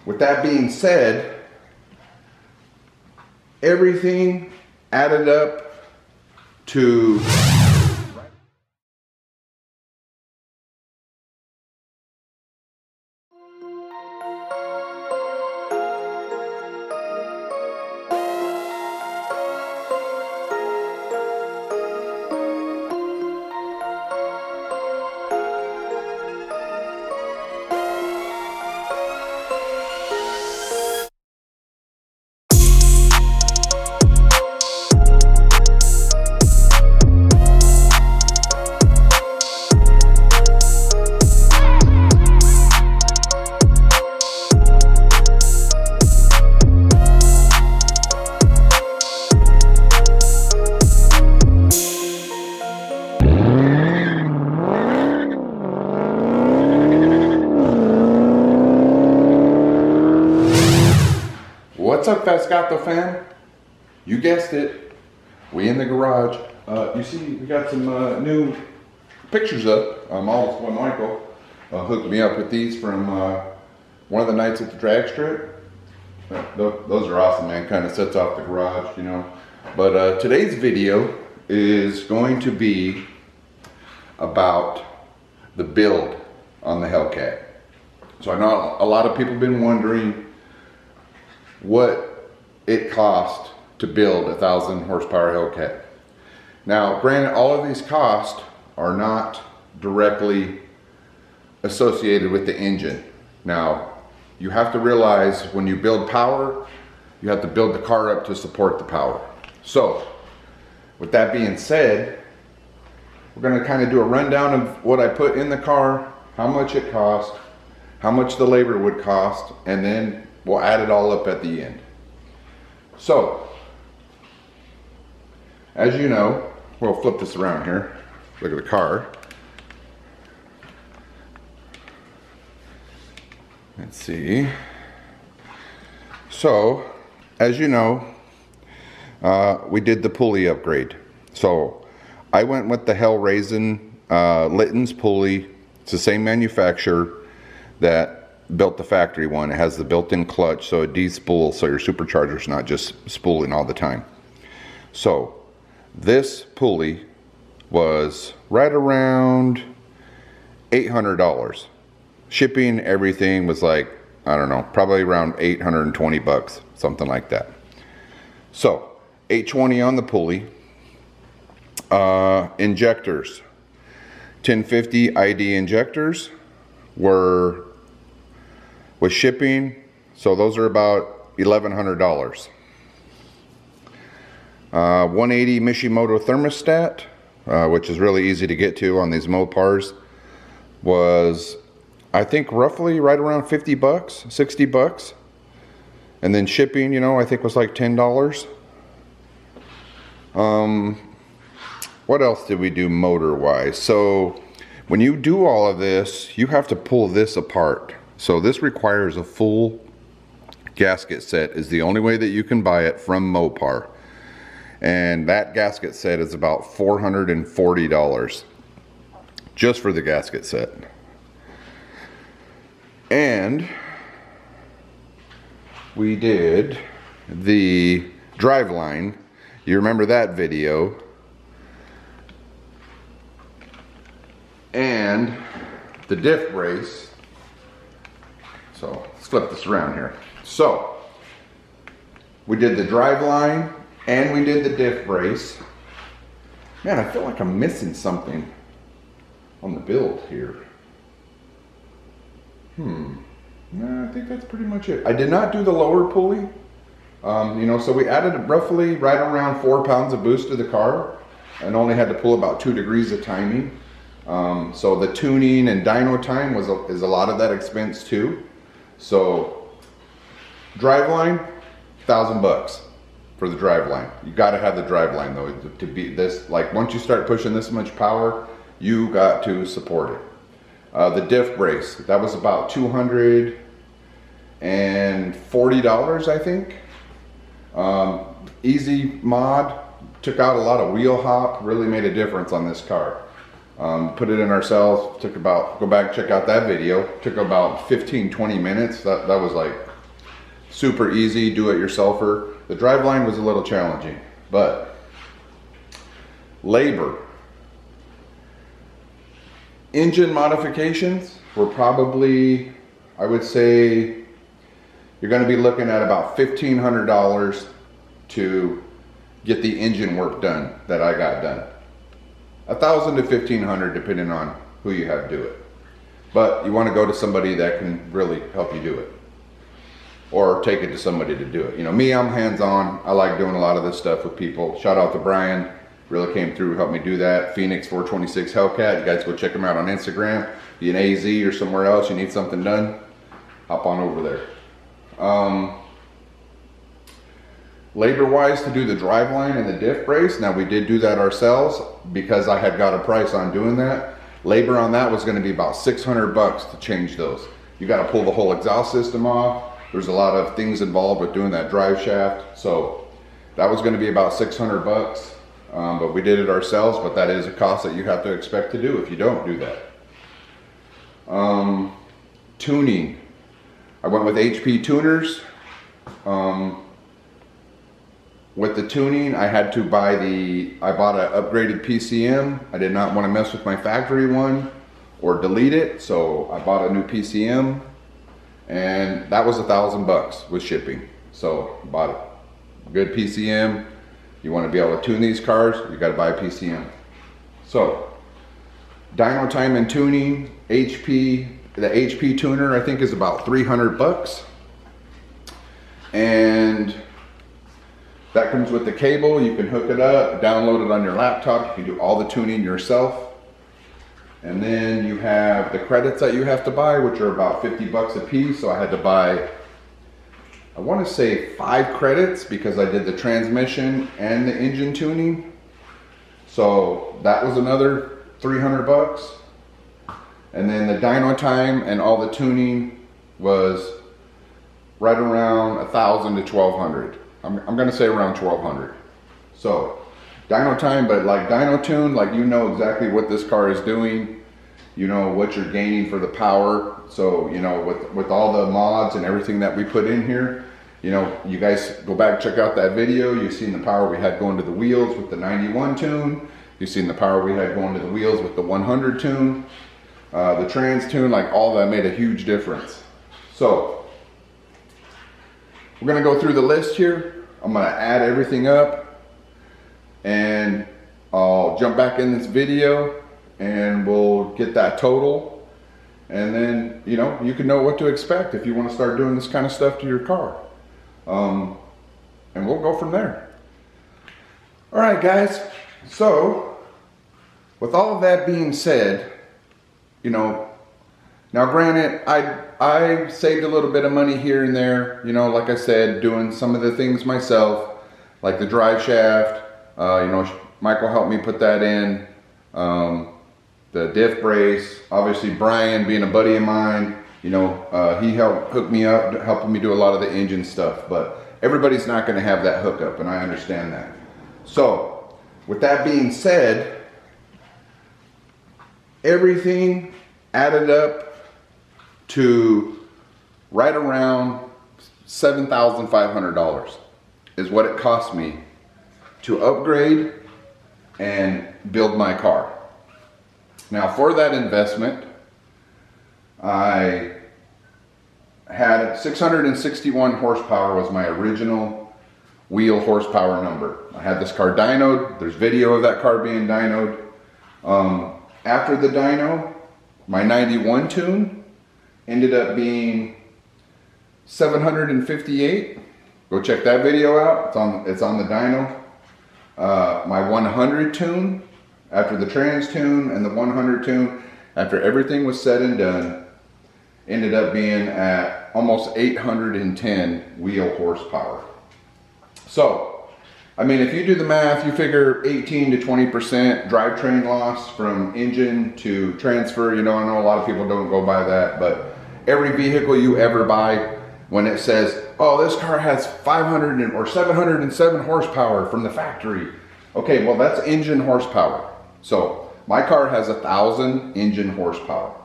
with that being said, everything added up to What's up, Fascato fam? You guessed it. We in the garage. You see, we got some new pictures up. Almost one Michael hooked me up with these from one of the nights at the drag strip. Those are awesome, man. Kind of sets off the garage, you know. But today's video is going to be about the build on the Hellcat. So I know a lot of people have been wondering what it cost to build a 1000 horsepower Hellcat. Now, granted, all of these costs are not directly associated with the engine. Now, you have to realize when you build power, you have to build the car up to support the power. So, with that being said, we're going to kind of do a rundown of what I put in the car, how much it cost, how much the labor would cost, and then we'll add it all up at the end. So, as you know, we'll flip this around here. Look at the car. Let's see. So, as you know, we did the pulley upgrade. So, I went with the Hellraisin Litton's pulley. It's the same manufacturer that built the factory one. It has the built-in clutch, so it de-spools, so your supercharger's not just spooling all the time. So this pulley was right around $800. Shipping, everything was like, I don't know, probably around 820 bucks, something like that. So $820 on the pulley. Injectors, 1050 ID injectors were with shipping, so those are about $1,100. 180 Mishimoto thermostat, which is really easy to get to on these Mopars, was I think roughly right around 50 bucks, 60 bucks. And then shipping, you know, I think was like $10. What else did we do motor wise? So when you do all of this, you have to pull this apart. So this requires a full gasket set. Is the only way that you can buy it from Mopar. And that gasket set is about $440 just for the gasket set. And we did the driveline. You remember that video. And the diff brace. So let's flip this around here. So we did the driveline and we did the diff brace. Man, I feel like I'm missing something on the build here. No, I think that's pretty much it. I did not do the lower pulley. You know, so we added roughly right around 4 pounds of boost to the car and only had to pull about 2 degrees of timing. So the tuning and dyno time is a lot of that expense too. So driveline, 1,000 bucks for the driveline. You got to have the driveline though to be this. Like once you start pushing this much power, you got to support it. The diff brace, that was about $240, I think. Easy mod, took out a lot of wheel hop, really made a difference on this car. Put it in ourselves, took about, go back and check out that video, took about 15-20 minutes. That was like super easy, do-it-yourselfer. The driveline was a little challenging, but labor. Engine modifications were probably, I would say, you're going to be looking at about $1,500 to get the engine work done that I got done. $1,000 to $1,500 depending on who you have do it. But you want to go to somebody that can really help you do it, or take it to somebody to do it. You know, me, I'm hands-on. I like doing a lot of this stuff with people. Shout out to Brian, really came through, helped me do that. Phoenix 426 Hellcat. You guys go check him out on Instagram. Be in AZ or somewhere else, you need something done, hop on over there. Labor-wise, to do the driveline and the diff brace, now we did do that ourselves because I had got a price on doing that. Labor on that was going to be about $600 to change those. You got to pull the whole exhaust system off. There's a lot of things involved with doing that drive shaft, so that was going to be about $600. But we did it ourselves, but that is a cost that you have to expect to do if you don't do that. Tuning. I went with HP tuners. With the tuning, I had to buy I bought an upgraded PCM. I did not want to mess with my factory one or delete it, so I bought a new PCM, and that was $1,000 with shipping. So bought a good PCM. You want to be able to tune these cars, you got to buy a PCM. So dyno time and tuning, the HP tuner I think is about $300, and that comes with the cable. You can hook it up, download it on your laptop. You can do all the tuning yourself. And then you have the credits that you have to buy, which are about $50 a piece. So I had to buy, I want to say 5 credits because I did the transmission and the engine tuning. So that was another $300. And then the dyno time and all the tuning was right around $1,000 to $1,200. I'm going to say around $1,200. So dyno time, but like dyno tune, like you know exactly what this car is doing. You know what you're gaining for the power. So, you know, with all the mods and everything that we put in here, you know, you guys go back, check out that video. You've seen the power we had going to the wheels with the 91 tune. You've seen the power we had going to the wheels with the 100 tune. The trans tune, like all that made a huge difference. So we're going to go through the list here. I'm going to add everything up, and I'll jump back in this video and we'll get that total, and then you know, you can know what to expect if you want to start doing this kind of stuff to your car, and we'll go from there. All right guys, so with all of that being said, you know, now granted, I saved a little bit of money here and there, you know, like I said, doing some of the things myself, like the drive shaft, you know, Michael helped me put that in, the diff brace, obviously Brian being a buddy of mine, you know, he helped hook me up, helping me do a lot of the engine stuff, but everybody's not going to have that hookup, and I understand that. So with that being said, everything added up to right around $7,500 is what it cost me to upgrade and build my car. Now for that investment, I had 661 horsepower was my original wheel horsepower number. I had this car dynoed. There's video of that car being dynoed. After the dyno, my 91 tune ended up being 758. Go check that video out. It's on the dyno. My 100 tune, after the trans tune and the 100 tune, after everything was said and done, ended up being at almost 810 wheel horsepower. So, I mean, if you do the math, you figure 18 to 20% drivetrain loss from engine to transfer. You know, I know a lot of people don't go by that, but every vehicle you ever buy, when it says, oh, this car has 500 or 707 horsepower from the factory. Okay, well, that's engine horsepower. So my car has 1,000 engine horsepower.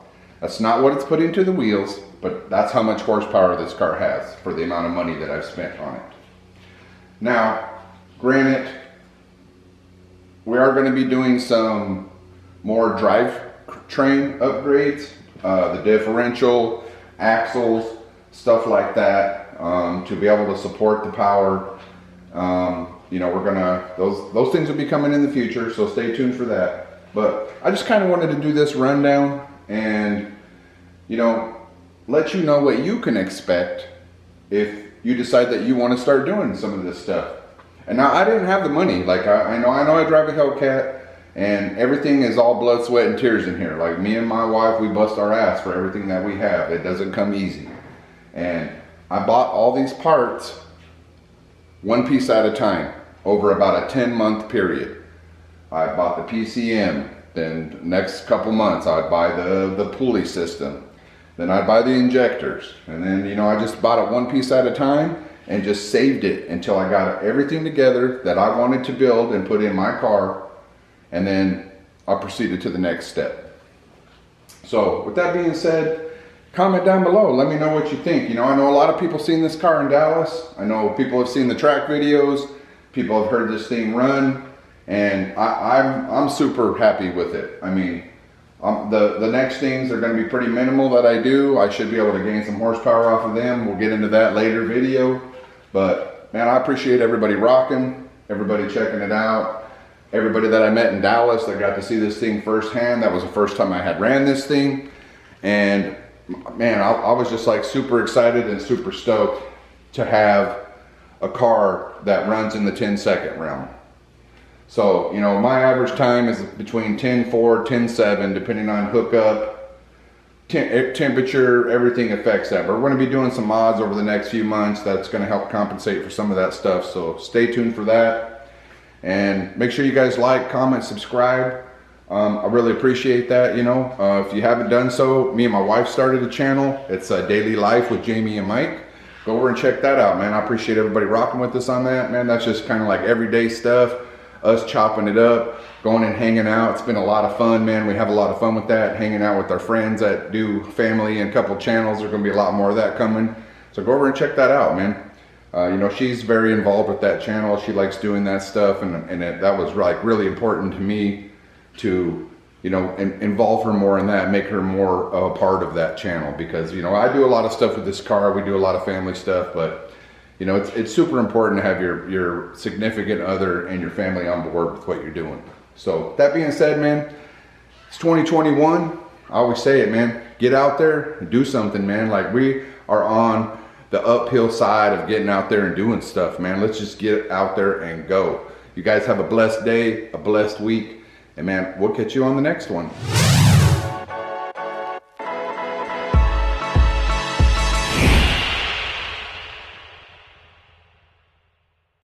That's not what it's put into the wheels. but that's how much horsepower this car has for the amount of money that I've spent on it. Now, granted, we are going to be doing some more drivetrain upgrades, the differential, axles, stuff like that, to be able to support the power. You know, we're gonna, those things will be coming in the future, so stay tuned for that. But I just kind of wanted to do this rundown and, you know, let you know what you can expect if you decide that you want to start doing some of this stuff. And now, I didn't have the money. Like, I know I drive a Hellcat, and everything is all blood, sweat, and tears in here. Like, me and my wife, we bust our ass for everything that we have. It doesn't come easy. And I bought all these parts one piece at a time over about a 10-month period. I bought the PCM, then next couple months I'd buy the pulley system, then I'd buy the injectors, and then, you know, I just bought it one piece at a time and just saved it until I got everything together that I wanted to build and put in my car, and then I proceeded to the next step. So with that being said, comment down below, let me know what you think. You know, I know a lot of people seen this car in Dallas. I know people have seen the track videos, people have heard this thing run, and I'm super happy with it. I mean, the next things are going to be pretty minimal that I do. I should be able to gain some horsepower off of them. We'll get into that later video. But man, I appreciate everybody rocking, everybody checking it out, everybody that I met in Dallas that got to see this thing firsthand. That was the first time I had ran this thing. And man, I was just like super excited and super stoked to have a car that runs in the 10-second realm. So, you know, my average time is between 10.4, 10.7, depending on hookup, temperature, everything affects that. But we're going to be doing some mods over the next few months that's going to help compensate for some of that stuff. So stay tuned for that. And make sure you guys like, comment, subscribe. I really appreciate that, you know. If you haven't done so, me and my wife started a channel. It's Daily Life with Jamie and Mike. Go over and check that out, man. I appreciate everybody rocking with us on that, man. That's just kind of like everyday stuff, us chopping it up, going and hanging out. It's been a lot of fun, man. We have a lot of fun with that, hanging out with our friends that do family and a couple channels. There's going to be a lot more of that coming. So go over and check that out, man. You know, she's very involved with that channel. She likes doing that stuff, and that was like really important to me to, you know, involve her more in that, make her more a part of that channel, because, you know, I do a lot of stuff with this car. We do a lot of family stuff, but, you know, it's super important to have your significant other and your family on board with what you're doing. So that being said, man, it's 2021. I always say it, man, get out there and do something, man. Like, we are on the uphill side of getting out there and doing stuff, man. Let's just get out there and go. You guys have a blessed day, a blessed week, and man, we'll catch you on the next one.